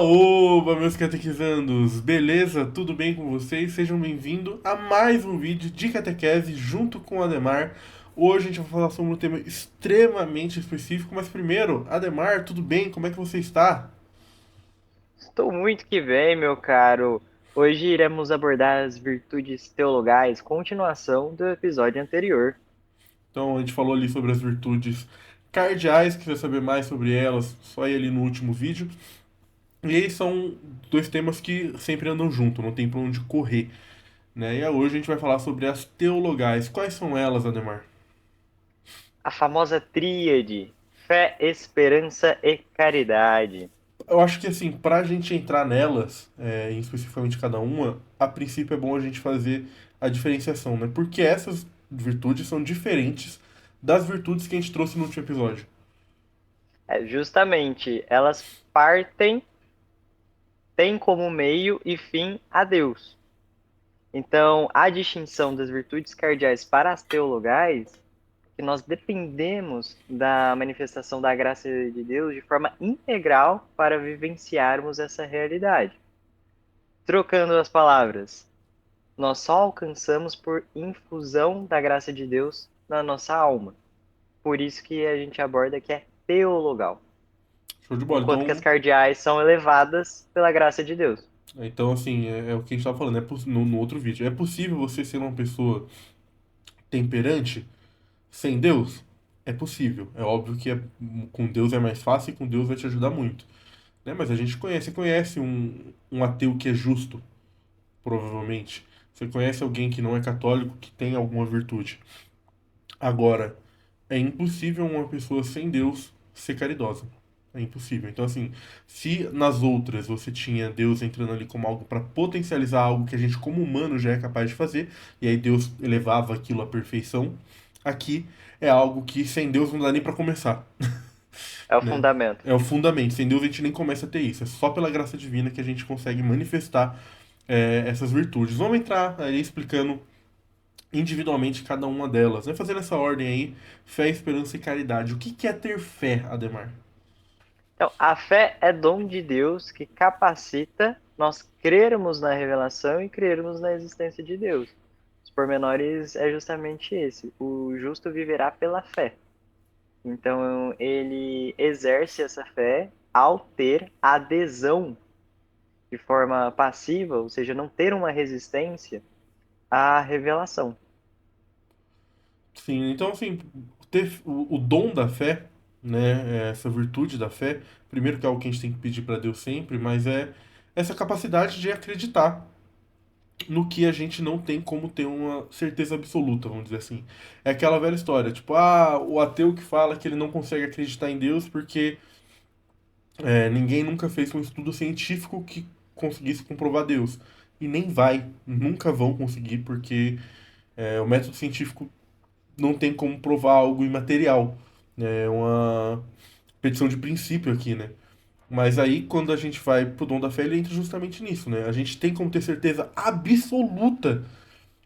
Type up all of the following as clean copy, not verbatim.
Oba, meus catequizandos! Beleza? Tudo bem com vocês? Sejam bem-vindos a mais um vídeo de catequese junto com o Ademar. Hoje a gente vai falar sobre um tema extremamente específico, mas primeiro, Ademar, tudo bem? Como é que você está? Estou muito que bem, meu caro. Hoje iremos abordar as virtudes teologais, continuação do episódio anterior. Então, a gente falou ali sobre as virtudes cardeais, quiser saber mais sobre elas, só ir ali no último vídeo. E aí são dois temas que sempre andam junto, não tem pra onde correr, né? E hoje a gente vai falar sobre as teologais. Quais são elas, Ademar? A famosa tríade: fé, esperança e caridade. Eu acho que assim, pra gente entrar nelas, em especificamente cada uma, a princípio é bom a gente fazer a diferenciação, né? Porque essas virtudes são diferentes das virtudes que a gente trouxe no último episódio. Justamente, elas partem, têm como meio e fim a Deus. Então, a distinção das virtudes cardeais para as teologais é que nós dependemos da manifestação da graça de Deus de forma integral para vivenciarmos essa realidade. Trocando as palavras, nós só alcançamos por infusão da graça de Deus na nossa alma. Por isso que a gente aborda que é teologal, Show de bola. enquanto que as cardeais são elevadas pela graça de Deus. Então assim, é o que a gente estava falando, no outro vídeo. É possível você ser uma pessoa temperante sem Deus? É possível. É óbvio que com Deus é mais fácil e com Deus vai te ajudar muito. Né? Mas a gente conhece um ateu que é justo, provavelmente. Você conhece alguém que não é católico que tem alguma virtude. Agora, é impossível uma pessoa sem Deus ser caridosa. É impossível. Então, assim, se nas outras você tinha Deus entrando ali como algo para potencializar algo que a gente, como humano, já é capaz de fazer, e aí Deus elevava aquilo à perfeição, aqui é algo que sem Deus não dá nem para começar, É o né? fundamento. É o fundamento. Sem Deus a gente nem começa a ter isso. É só pela graça divina que a gente consegue manifestar essas virtudes. Vamos entrar aí explicando individualmente cada uma delas. Vai fazer essa ordem aí, fé, esperança e caridade. O que que é ter fé, Ademar? Então, a fé é dom de Deus que capacita nós crermos na revelação e crermos na existência de Deus. Os pormenores é justamente esse: o justo viverá pela fé. Então, ele exerce essa fé ao ter adesão de forma passiva, ou seja, não ter uma resistência à revelação. Sim, então assim, ter o dom da fé, né, essa virtude da fé, primeiro que é algo que a gente tem que pedir para Deus sempre, mas é essa capacidade de acreditar no que a gente não tem como ter uma certeza absoluta, vamos dizer assim. É aquela velha história, tipo, o ateu que fala que ele não consegue acreditar em Deus porque ninguém nunca fez um estudo científico que conseguisse comprovar Deus. E nem vai, nunca vão conseguir, porque o método científico não tem como provar algo imaterial. Né? É uma petição de princípio aqui, né? Mas aí, quando a gente vai pro dom da fé, ele entra justamente nisso, né? A gente tem como ter certeza absoluta,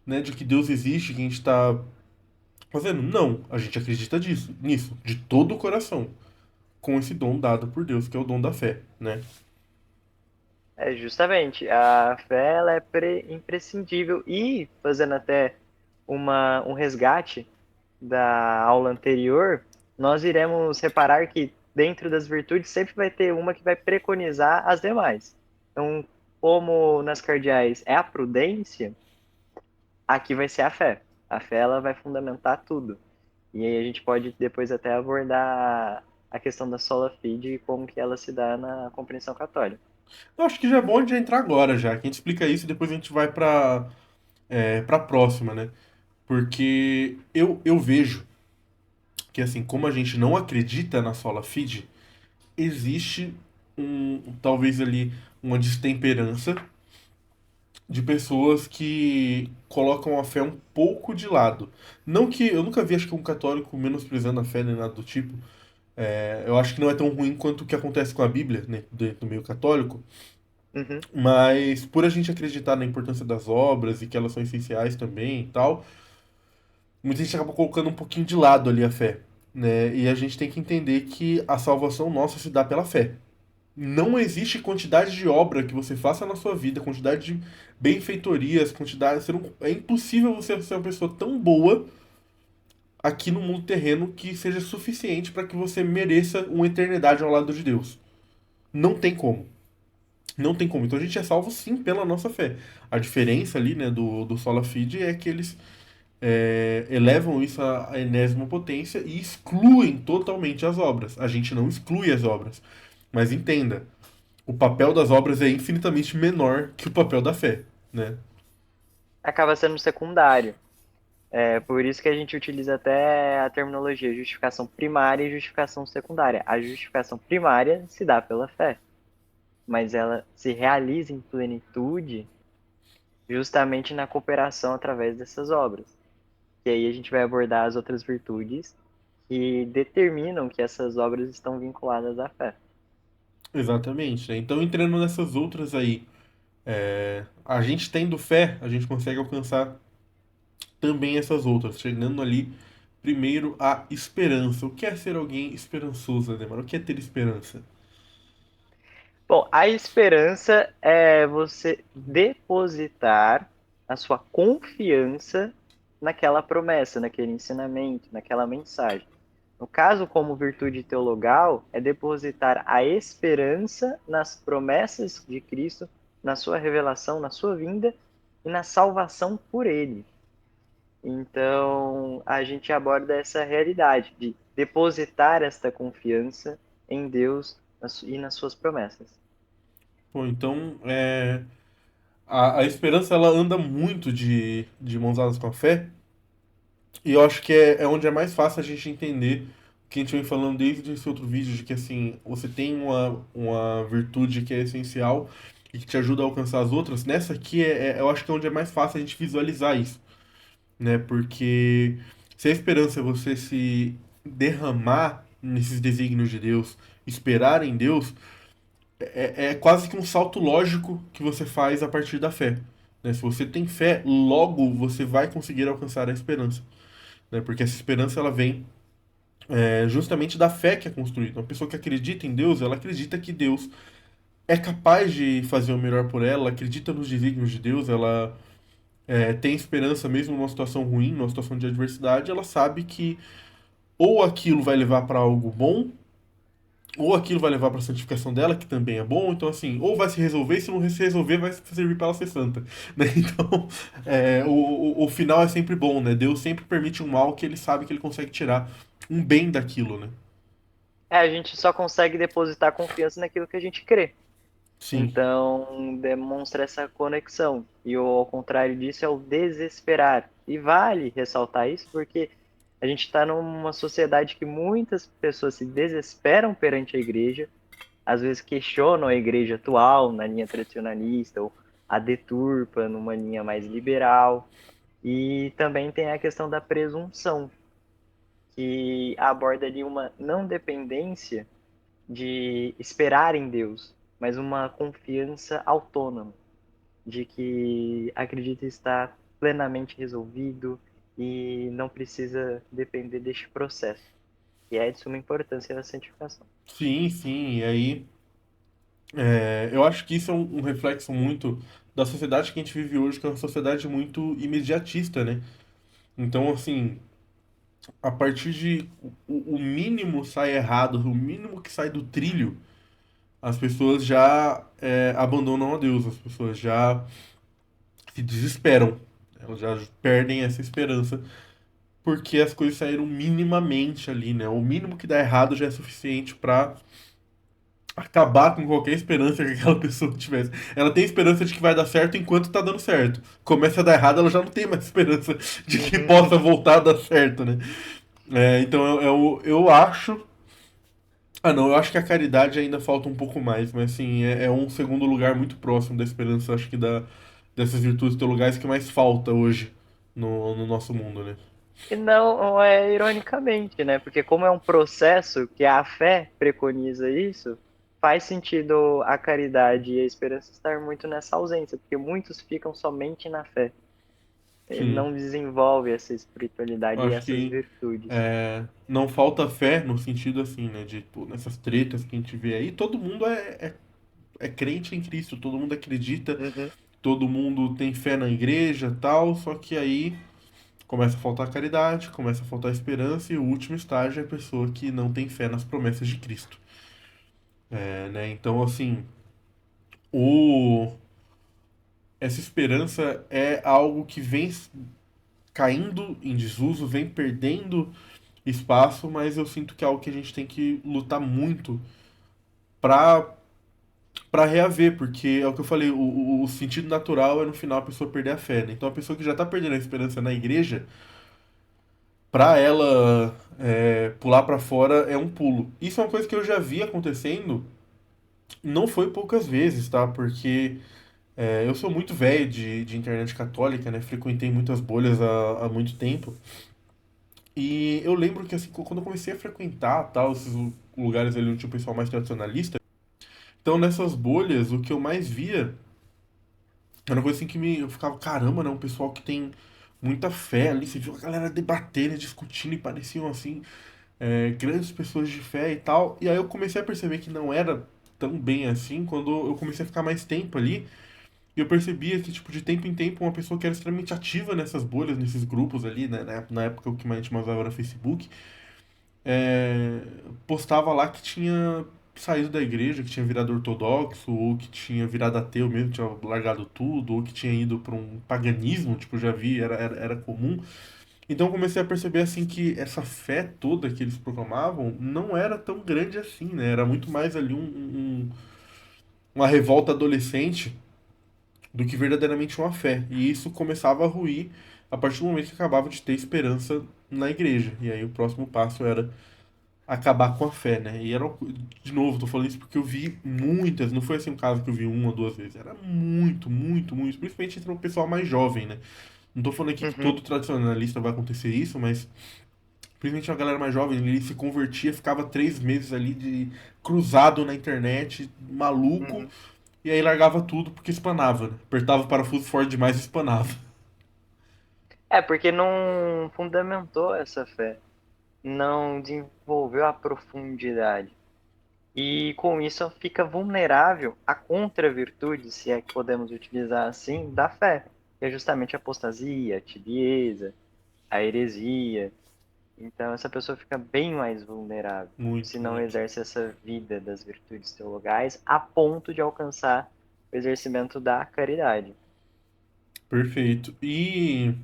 né, de que Deus existe, que a gente está fazendo. Não, a gente acredita nisso, de todo o coração, com esse dom dado por Deus, que é o dom da fé, né? É justamente, a fé ela é imprescindível e, fazendo até um resgate da aula anterior, nós iremos reparar que dentro das virtudes sempre vai ter uma que vai preconizar as demais. Então, como nas cardeais é a prudência, aqui vai ser a fé. A fé ela vai fundamentar tudo. E aí a gente pode depois até abordar a questão da sola fide e como que ela se dá na compreensão católica. Eu acho que já é bom de entrar agora já, que a gente explica isso e depois a gente vai pra próxima, né? Porque eu vejo que, assim, como a gente não acredita na sola fide, existe talvez ali, uma destemperança de pessoas que colocam a fé um pouco de lado. Não que eu nunca vi, acho que um católico menosprezando a fé nem nada do tipo. Eu acho que não é tão ruim quanto o que acontece com a Bíblia, né, dentro do meio católico. Uhum. Mas por a gente acreditar na importância das obras e que elas são essenciais também e tal, muita gente acaba colocando um pouquinho de lado ali a fé, né? E a gente tem que entender que a salvação nossa se dá pela fé. Não existe quantidade de obra que você faça na sua vida, quantidade de benfeitorias, quantidade. É impossível você ser uma pessoa tão boa aqui no mundo terreno que seja suficiente para que você mereça uma eternidade ao lado de Deus. Não tem como. Não tem como. Então a gente é salvo sim pela nossa fé. A diferença ali, né, do Sola Fide é que eles elevam isso à enésima potência e excluem totalmente as obras. A gente não exclui as obras. Mas entenda, o papel das obras é infinitamente menor que o papel da fé, né? Acaba sendo secundário. É por isso que a gente utiliza até a terminologia justificação primária e justificação secundária. A justificação primária se dá pela fé, mas ela se realiza em plenitude justamente na cooperação através dessas obras. E aí a gente vai abordar as outras virtudes que determinam que essas obras estão vinculadas à fé. Exatamente, né? Então, entrando nessas outras aí, a gente tendo fé, a gente consegue alcançar também essas outras, chegando ali primeiro a esperança. O que é ser alguém esperançoso, Ademar? O que é ter esperança? Bom, a esperança é você depositar a sua confiança naquela promessa, naquele ensinamento, naquela mensagem. No caso, como virtude teologal, é depositar a esperança nas promessas de Cristo, na sua revelação, na sua vinda e na salvação por ele. Então, a gente aborda essa realidade de depositar esta confiança em Deus e nas suas promessas. Pô, então, a esperança ela anda muito de mãos dadas com a fé, e eu acho que é onde é mais fácil a gente entender o que a gente vem falando desde esse outro vídeo, de que assim, você tem uma virtude que é essencial e que te ajuda a alcançar as outras. Nessa aqui, eu acho que é onde é mais fácil a gente visualizar isso, né? Porque se a esperança é você se derramar nesses desígnios de Deus, esperar em Deus, é quase que um salto lógico que você faz a partir da fé. Né? Se você tem fé, logo você vai conseguir alcançar a esperança. Né? Porque essa esperança ela vem justamente da fé que é construída. Uma pessoa que acredita em Deus, ela acredita que Deus é capaz de fazer o melhor por ela, acredita nos desígnios de Deus, ela tem esperança mesmo numa situação ruim, numa situação de adversidade, ela sabe que ou aquilo vai levar para algo bom, ou aquilo vai levar para a santificação dela, que também é bom. Então, assim, ou vai se resolver, e se não se resolver, vai servir para ela ser santa. Né? Então, o final é sempre bom, né? Deus sempre permite um mal que ele sabe que ele consegue tirar um bem daquilo, né? A gente só consegue depositar confiança naquilo que a gente crê. Sim, Então, demonstra essa conexão. E ao contrário disso é o desesperar. E vale ressaltar isso porque a gente está numa sociedade que muitas pessoas se desesperam perante a igreja, às vezes questionam a igreja atual na linha tradicionalista, ou a deturpa numa linha mais liberal. E também tem a questão da presunção, que aborda ali uma não dependência de esperar em Deus, mas uma confiança autônoma, de que acredita estar plenamente resolvido e não precisa depender deste processo. E é de suma importância a santificação. sim, sim. E aí, eu acho que isso é um reflexo muito da sociedade que a gente vive hoje, que é uma sociedade muito imediatista, né? Então, assim, a partir de o mínimo sai errado, o mínimo que sai do trilho, as pessoas já abandonam a Deus, as pessoas já se desesperam, elas já perdem essa esperança, porque as coisas saíram minimamente ali, né? O mínimo que dá errado já é suficiente pra acabar com qualquer esperança que aquela pessoa tivesse. Ela tem esperança de que vai dar certo enquanto tá dando certo. Começa a dar errado, ela já não tem mais esperança de que possa voltar a dar certo, né? Então eu acho. Ah, não, eu acho que a caridade ainda falta um pouco mais, mas assim, é um segundo lugar muito próximo da esperança, acho que dessas virtudes teologais que mais falta hoje no nosso mundo, né? E não é ironicamente, né? Porque como é um processo que a fé preconiza isso, faz sentido a caridade e a esperança estar muito nessa ausência, porque muitos ficam somente na fé. sim. não desenvolve essa espiritualidade Eu e acho essas que virtudes. não falta fé no sentido assim, né? De, pô, nessas tretas que a gente vê aí, todo mundo é crente em Cristo, todo mundo acredita, Uhum. todo mundo tem fé na igreja tal, só que aí começa a faltar caridade, começa a faltar esperança, e o último estágio é a pessoa que não tem fé nas promessas de Cristo. Né? Então, assim, o... essa esperança é algo que vem caindo em desuso, vem perdendo espaço, mas eu sinto que é algo que a gente tem que lutar muito pra, pra reaver, porque é o que eu falei, o sentido natural é no final a pessoa perder a fé, né? Então a pessoa que já tá perdendo a esperança na igreja, pra ela pular pra fora é um pulo. Isso é uma coisa que eu já vi acontecendo, não foi poucas vezes, tá? Porque eu sou muito velho de internet católica, né? Frequentei muitas bolhas há muito tempo. E eu lembro que assim, quando eu comecei a frequentar tal, esses lugares ali onde tinha o pessoal mais tradicionalista, então nessas bolhas o que eu mais via era uma coisa assim que eu ficava, caramba, né? Um pessoal que tem muita fé ali, você viu a galera debatendo, discutindo e pareciam assim, grandes pessoas de fé e tal. E aí eu comecei a perceber que não era tão bem assim quando eu comecei a ficar mais tempo ali. E eu percebia que, tipo, de tempo em tempo, uma pessoa que era extremamente ativa nessas bolhas, nesses grupos ali, né? Na época o que mais a gente mais usava era Facebook, é, postava lá que tinha saído da igreja, que tinha virado ortodoxo, ou que tinha virado ateu mesmo, tinha largado tudo, ou que tinha ido para um paganismo, tipo, já vi, era comum. Então eu comecei a perceber assim que essa fé toda que eles proclamavam não era tão grande assim, né? Era muito mais ali uma revolta adolescente do que verdadeiramente uma fé. E isso começava a ruir a partir do momento que acabava de ter esperança na igreja. E aí o próximo passo era acabar com a fé, né? E era, de novo, tô falando isso porque eu vi muitas, não foi assim um caso que eu vi uma ou duas vezes, era muito, muito, muito, principalmente entre o pessoal mais jovem, né? Não tô falando aqui que Uhum. todo tradicionalista vai acontecer isso, mas principalmente a galera mais jovem, ele se convertia, ficava 3 meses ali de cruzado na internet, maluco, Uhum. e aí largava tudo porque espanava, né? Apertava o parafuso forte demais e espanava. É, porque não fundamentou essa fé, não desenvolveu a profundidade. E com isso fica vulnerável à contra-virtude, se é que podemos utilizar assim, da fé, que é justamente a apostasia, a tibieza, a heresia. Então essa pessoa fica bem mais vulnerável se Muito, não muito. exerce essa vida das virtudes teologais a ponto de alcançar o exercimento da caridade. Perfeito. E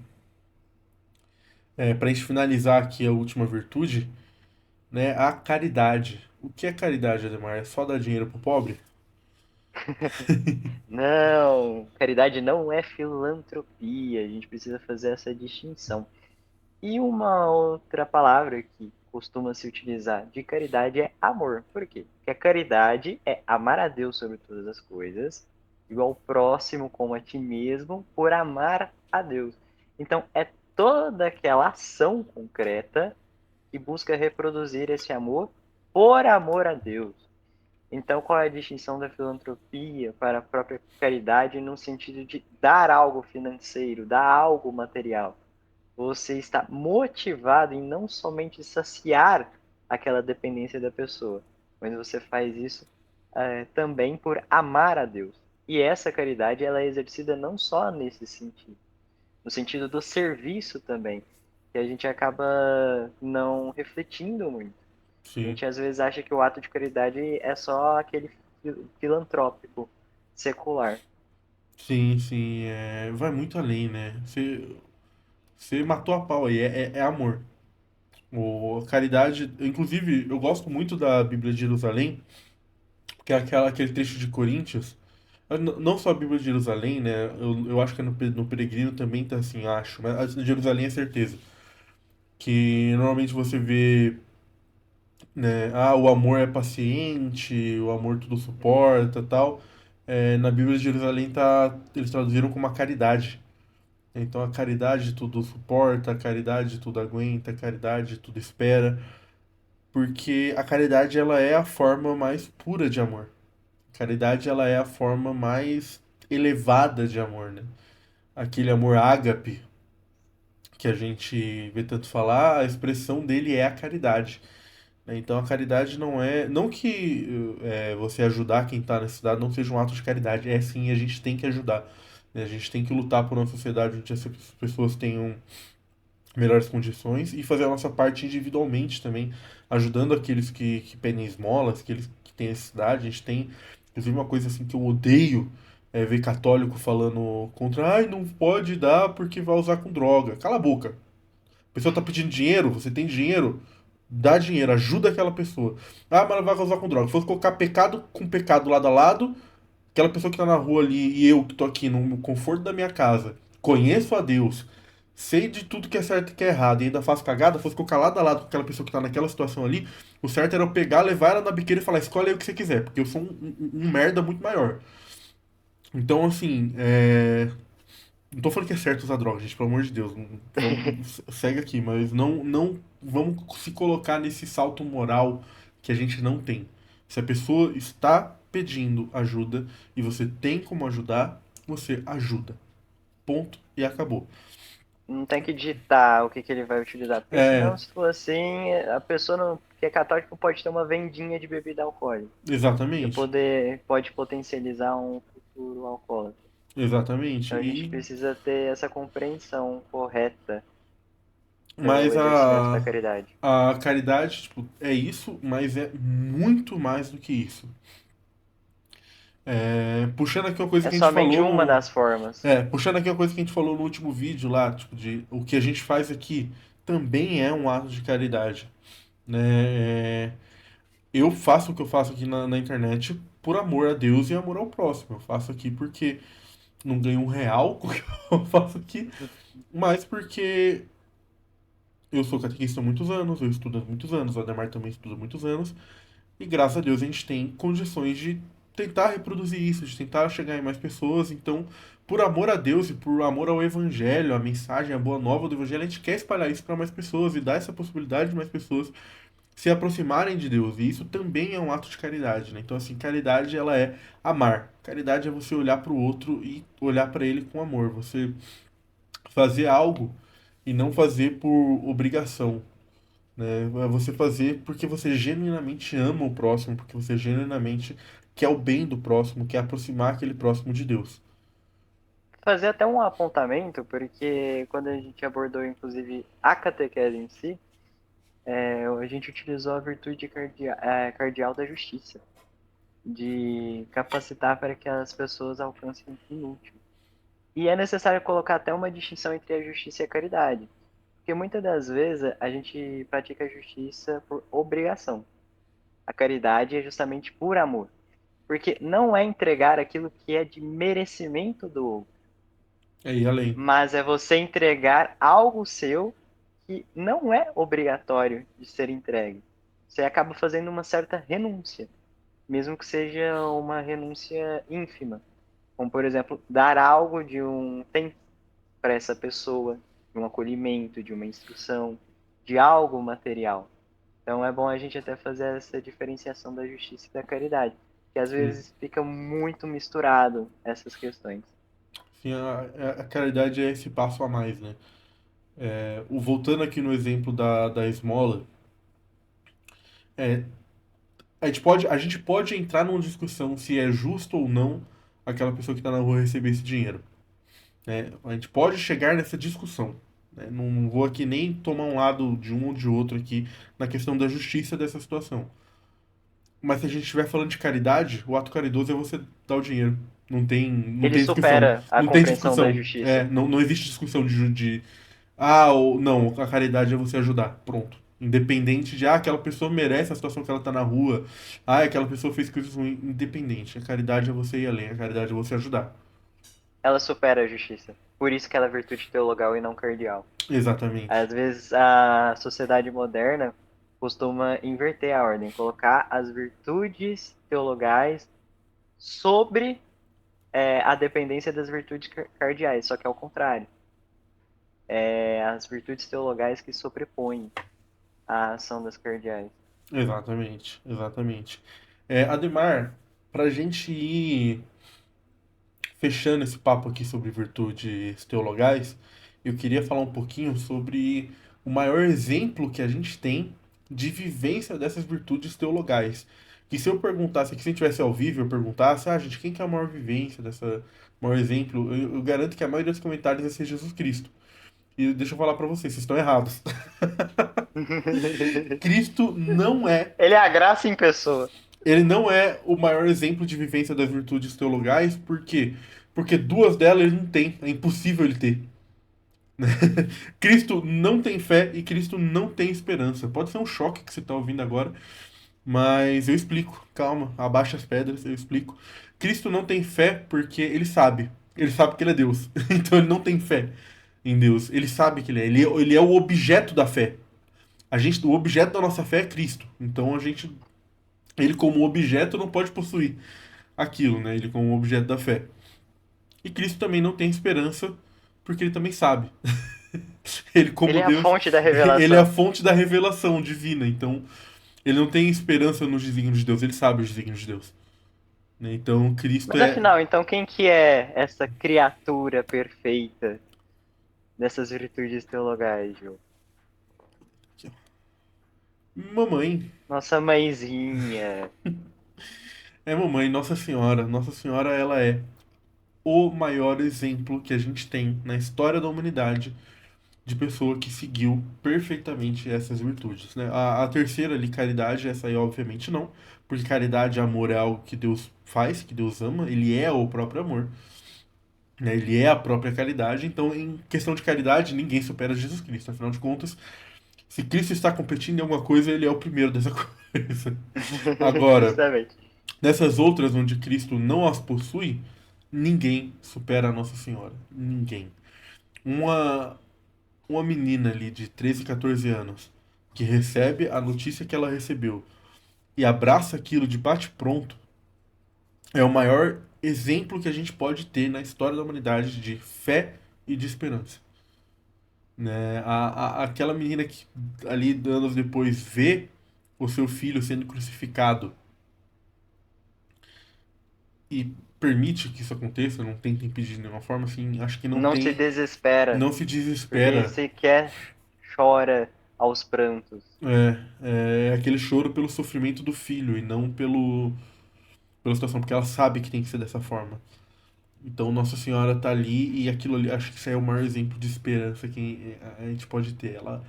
pra gente finalizar aqui a última virtude, né? A caridade. O que é caridade, Ademar? É só dar dinheiro pro pobre? Não, caridade não é filantropia, a gente precisa fazer essa distinção. E uma outra palavra que costuma se utilizar de caridade é amor. Por quê? Porque a caridade é amar a Deus sobre todas as coisas, e ao próximo como a ti mesmo, por amar a Deus. Então, é toda aquela ação concreta que busca reproduzir esse amor por amor a Deus. Então, qual é a distinção da filantropia para a própria caridade no sentido de dar algo financeiro, dar algo material? Você está motivado em não somente saciar aquela dependência da pessoa, mas você faz isso também por amar a Deus. E essa caridade ela é exercida não só nesse sentido, no sentido do serviço também, que a gente acaba não refletindo muito. A Sim. gente às vezes acha que o ato de caridade é só aquele filantrópico, secular. Sim, sim. Vai muito além, né? Você matou a pau aí. É amor. A caridade. Inclusive, eu gosto muito da Bíblia de Jerusalém, que é aquele trecho de Coríntios. Não só a Bíblia de Jerusalém, né? Eu acho que no Peregrino também tá assim, acho. Mas a de Jerusalém é certeza. Que normalmente você vê, né? Ah, o amor é paciente, o amor tudo suporta, tal. Na Bíblia de Jerusalém eles traduziram como a caridade. Então a caridade tudo suporta, a caridade tudo aguenta, a caridade tudo espera, porque a caridade ela é a forma mais pura de amor. A caridade ela é a forma mais elevada de amor, né? Aquele amor ágape, que a gente vê tanto falar, a expressão dele é a caridade, né? Então a caridade não é. Não que você ajudar quem está necessitado não seja um ato de caridade, é sim, a gente tem que ajudar, né? A gente tem que lutar por uma sociedade onde as pessoas tenham melhores condições e fazer a nossa parte individualmente também, ajudando aqueles que pedem esmolas, aqueles que têm necessidade. A gente tem, inclusive, uma coisa assim que eu odeio ver católico falando contra, ai, não pode dar porque vai usar com droga. Cala a boca. A pessoa tá pedindo dinheiro, você tem dinheiro, dá dinheiro, ajuda aquela pessoa. Ah, mas ela vai usar com droga. Se fosse colocar pecado com pecado lado a lado, aquela pessoa que tá na rua ali e eu que tô aqui no conforto da minha casa, conheço a Deus, sei de tudo que é certo e que é errado, e ainda faço cagada, fosse colocar lado a lado com aquela pessoa que tá naquela situação ali, o certo era eu pegar, levar ela na biqueira e falar, escolhe aí o que você quiser, porque eu sou um merda muito maior. Então, assim, não tô falando que é certo usar droga, gente, pelo amor de Deus, vamos, segue aqui, mas não vamos se colocar nesse salto moral que a gente não tem. Se a pessoa está pedindo ajuda e você tem como ajudar, você ajuda. Ponto e acabou. Não tem que ditar o que, que ele vai utilizar, porque senão, É, se for assim, a pessoa não, que é católico pode ter uma vendinha de bebida alcoólica e exatamente. pode potencializar um futuro alcoólatra. Exatamente. Então a gente precisa ter essa compreensão correta do Mas exercício da caridade. a caridade, tipo, é isso, mas é muito mais do que isso. Puxando aqui uma coisa É que a gente somente falou uma no. das formas. Puxando aqui uma coisa que a gente falou no último vídeo lá, tipo, de o que a gente faz aqui também é um ato de caridade, né? Eu faço o que eu faço aqui na internet por amor a Deus e amor ao próximo. Eu faço aqui porque não ganho um real com o que eu faço aqui, mas porque eu sou catequista há muitos anos, eu estudo há muitos anos, o Ademar também estuda há muitos anos, e graças a Deus a gente tem condições de tentar reproduzir isso, de tentar chegar em mais pessoas. Então, por amor a Deus e por amor ao Evangelho, a mensagem, a boa nova do Evangelho, a gente quer espalhar isso para mais pessoas e dar essa possibilidade de mais pessoas se aproximarem de Deus. E isso também é um ato de caridade, né? Então, assim, caridade ela é amar. Caridade é você olhar para o outro e olhar para ele com amor. Você fazer algo e não fazer por obrigação, né? É você fazer porque você genuinamente ama o próximo, porque você genuinamente quer o bem do próximo, quer aproximar aquele próximo de Deus. Fazer até um apontamento, porque quando a gente abordou, inclusive, a catequese em si, a gente utilizou a virtude cardial da justiça, de capacitar para que as pessoas alcancem o fim último. E é necessário colocar até uma distinção entre a justiça e a caridade, porque muitas das vezes a gente pratica a justiça por obrigação. A caridade é justamente por amor, porque não é entregar aquilo que é de merecimento do outro, É ir além. mas é você entregar algo seu que não é obrigatório de ser entregue. Você acaba fazendo uma certa renúncia, mesmo que seja uma renúncia ínfima, como por exemplo, dar algo de um tempo para essa pessoa, de um acolhimento, de uma instrução, de algo material. Então é bom a gente até fazer essa diferenciação da justiça e da caridade, que às Sim. vezes fica muito misturado essas questões. Sim, a caridade é esse passo a mais, né? Voltando aqui no exemplo da esmola, é, a gente pode entrar numa discussão se é justo ou não aquela pessoa que está na rua receber esse dinheiro, né? A gente pode chegar nessa discussão, né? Não vou aqui nem tomar um lado de um ou de outro aqui na questão da justiça dessa situação. Mas se a gente estiver falando de caridade, o ato caridoso é você dar o dinheiro. Não Ele tem discussão. supera a Não tem compreensão da discussão. justiça. Não existe discussão de ou não, a caridade é você ajudar. Pronto. Independente de, aquela pessoa merece a situação que ela tá na rua. Aquela pessoa fez coisas ruins. Independente. A caridade é você ir além. A caridade é você ajudar. Ela supera a justiça. Por isso que ela é virtude teologal e não cardeal. Exatamente. Às vezes a sociedade moderna costuma inverter a ordem, colocar as virtudes teologais sobre a dependência das virtudes cardeais, só que é o contrário. As virtudes teologais que sobrepõem a ação das cardeais. Exatamente. Exatamente. Ademar, pra gente ir fechando esse papo aqui sobre virtudes teologais, eu queria falar um pouquinho sobre o maior exemplo que a gente tem de vivência dessas virtudes teologais. Que se eu perguntasse, que se a gente tivesse ao vivo, eu perguntasse, ah, gente, quem que é a maior vivência dessa, maior exemplo, eu garanto que a maioria dos comentários vai ser Jesus Cristo. E deixa eu falar pra vocês estão errados. Cristo não é, Ele é a graça em pessoa. ele não é o maior exemplo de vivência das virtudes teologais, por quê? Porque duas delas ele não tem, é impossível ele ter. Cristo não tem fé e Cristo não tem esperança. Pode ser um choque que você está ouvindo agora, mas eu explico. Calma, abaixa as pedras, eu explico. Cristo não tem fé porque ele sabe. Ele sabe que ele é Deus. Então ele não tem fé em Deus. Ele sabe que ele é. Ele é o objeto da fé. O objeto da nossa fé é Cristo. Então ele como objeto não pode possuir aquilo, né? Ele como objeto da fé. E Cristo também não tem esperança porque ele também sabe. Ele, Ele como é a Deus, fonte da ele é a revelação. fonte da revelação divina. Então, ele não tem esperança nos desígnios de Deus, ele sabe os desígnios de Deus. Né? Então, Cristo Mas é. afinal, então quem que é essa criatura perfeita dessas virtudes teologais, Gil? Mamãe. Nossa mãezinha. É mamãe, Nossa Senhora. Nossa Senhora, ela é o maior exemplo que a gente tem na história da humanidade de pessoa que seguiu perfeitamente essas virtudes. Né? A terceira ali, caridade, essa aí, obviamente, não. Porque caridade e amor é algo que Deus faz, que Deus ama, ele é o próprio amor. Né? Ele é a própria caridade, então em questão de caridade ninguém supera Jesus Cristo. Afinal de contas, se Cristo está competindo em alguma coisa, ele é o primeiro dessa coisa. Agora, Justamente. nessas outras onde Cristo não as possui, ninguém supera a Nossa Senhora. Ninguém. Uma, uma menina ali de 13, 14 anos que recebe a notícia que ela recebeu e abraça aquilo de bate-pronto é o maior exemplo que a gente pode ter na história da humanidade de fé e de esperança. Né? Aquela menina que ali anos depois vê o seu filho sendo crucificado e permite que isso aconteça, não tenta impedir de nenhuma forma, assim, acho que não Não se tem, desespera, não se porque desespera. sequer chora aos prantos. É aquele choro pelo sofrimento do filho e não pela situação, porque ela sabe que tem que ser dessa forma. Então Nossa Senhora tá ali e aquilo ali, acho que isso é o maior exemplo de esperança que a gente pode ter. Ela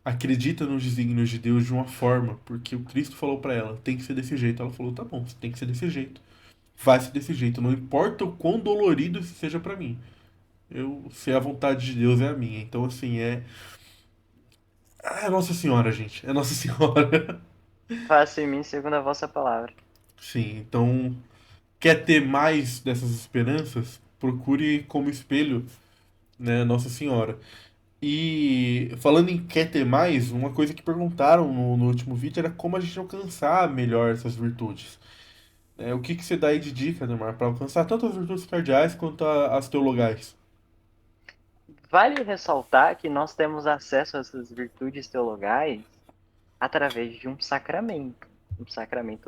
acredita nos desígnios de Deus de uma forma, porque o Cristo falou pra ela, tem que ser desse jeito. Ela falou, tá bom, tem que ser desse jeito. Vai ser desse jeito, não importa o quão dolorido isso seja pra mim. Se a vontade de Deus é a minha. Então, assim, é Nossa Senhora, gente. É Nossa Senhora. Faça em mim segundo a vossa palavra. Sim, então, quer ter mais dessas esperanças? Procure como espelho, né, Nossa Senhora. E falando em quer ter mais, uma coisa que perguntaram no último vídeo era como a gente alcançar melhor essas virtudes. O que que você dá aí de dica, Neymar, para alcançar tanto as virtudes cardeais quanto as teologais? Vale ressaltar que nós temos acesso a essas virtudes teologais através de um sacramento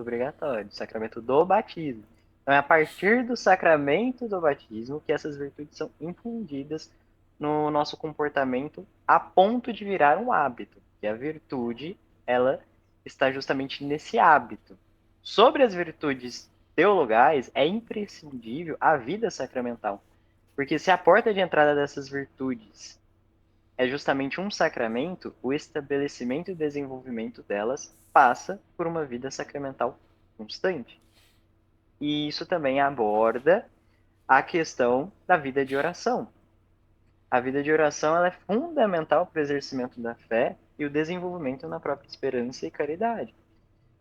obrigatório, o sacramento do batismo. Então é a partir do sacramento do batismo que essas virtudes são infundidas no nosso comportamento a ponto de virar um hábito. E a virtude, ela está justamente nesse hábito. Sobre as virtudes teologais, é imprescindível a vida sacramental. Porque se a porta de entrada dessas virtudes é justamente um sacramento, o estabelecimento e desenvolvimento delas passa por uma vida sacramental constante. E isso também aborda a questão da vida de oração. A vida de oração ela é fundamental para o exercimento da fé e o desenvolvimento na própria esperança e caridade.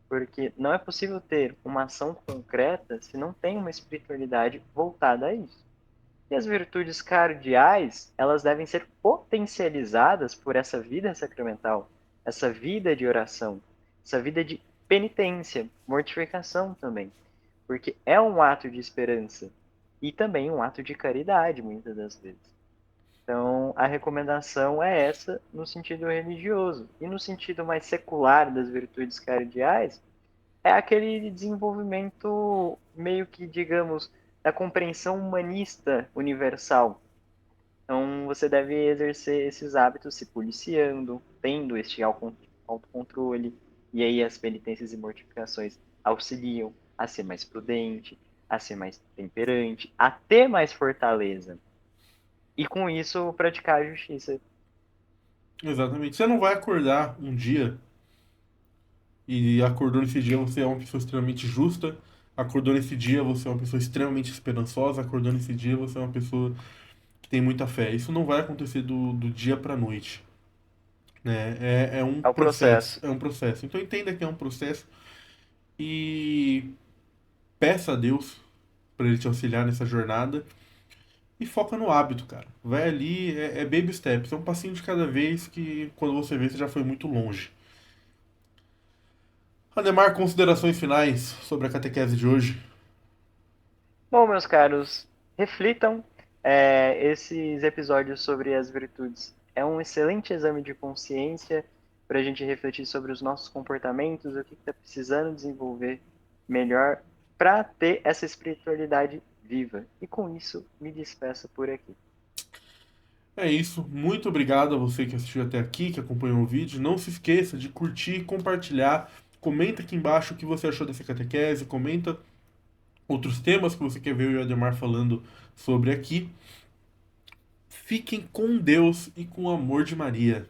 Porque não é possível ter uma ação concreta se não tem uma espiritualidade voltada a isso. E as virtudes cardeais, elas devem ser potencializadas por essa vida sacramental, essa vida de oração, essa vida de penitência, mortificação também, porque é um ato de esperança e também um ato de caridade, muitas das vezes. Então, a recomendação é essa no sentido religioso. E no sentido mais secular das virtudes cardeais, é aquele desenvolvimento meio que, digamos, da compreensão humanista universal. Então, você deve exercer esses hábitos se policiando, tendo este autocontrole, e aí as penitências e mortificações auxiliam a ser mais prudente, a ser mais temperante, a ter mais fortaleza. E com isso, praticar a justiça. Exatamente. Você não vai acordar um dia e acordou nesse dia você é uma pessoa extremamente justa, acordou nesse dia você é uma pessoa extremamente esperançosa, acordou nesse dia você é uma pessoa que tem muita fé. Isso não vai acontecer do dia para noite, né? É um É o processo, processo. é um processo. Então entenda que é um processo e peça a Deus para ele te auxiliar nessa jornada e foca no hábito, cara. Vai ali, é baby steps, é um passinho de cada vez que quando você vê você já foi muito longe. Ademar, considerações finais sobre a catequese de hoje? Bom, meus caros, reflitam. Esses episódios sobre as virtudes é um excelente exame de consciência para a gente refletir sobre os nossos comportamentos, o que está precisando desenvolver melhor para ter essa espiritualidade viva. E com isso, me despeço por aqui. É isso. Muito obrigado a você que assistiu até aqui, que acompanhou o vídeo. Não se esqueça de curtir, compartilhar. Comenta aqui embaixo o que você achou dessa catequese. Comenta outros temas que você quer ver eu e o Ademar falando sobre aqui. Fiquem com Deus e com o amor de Maria.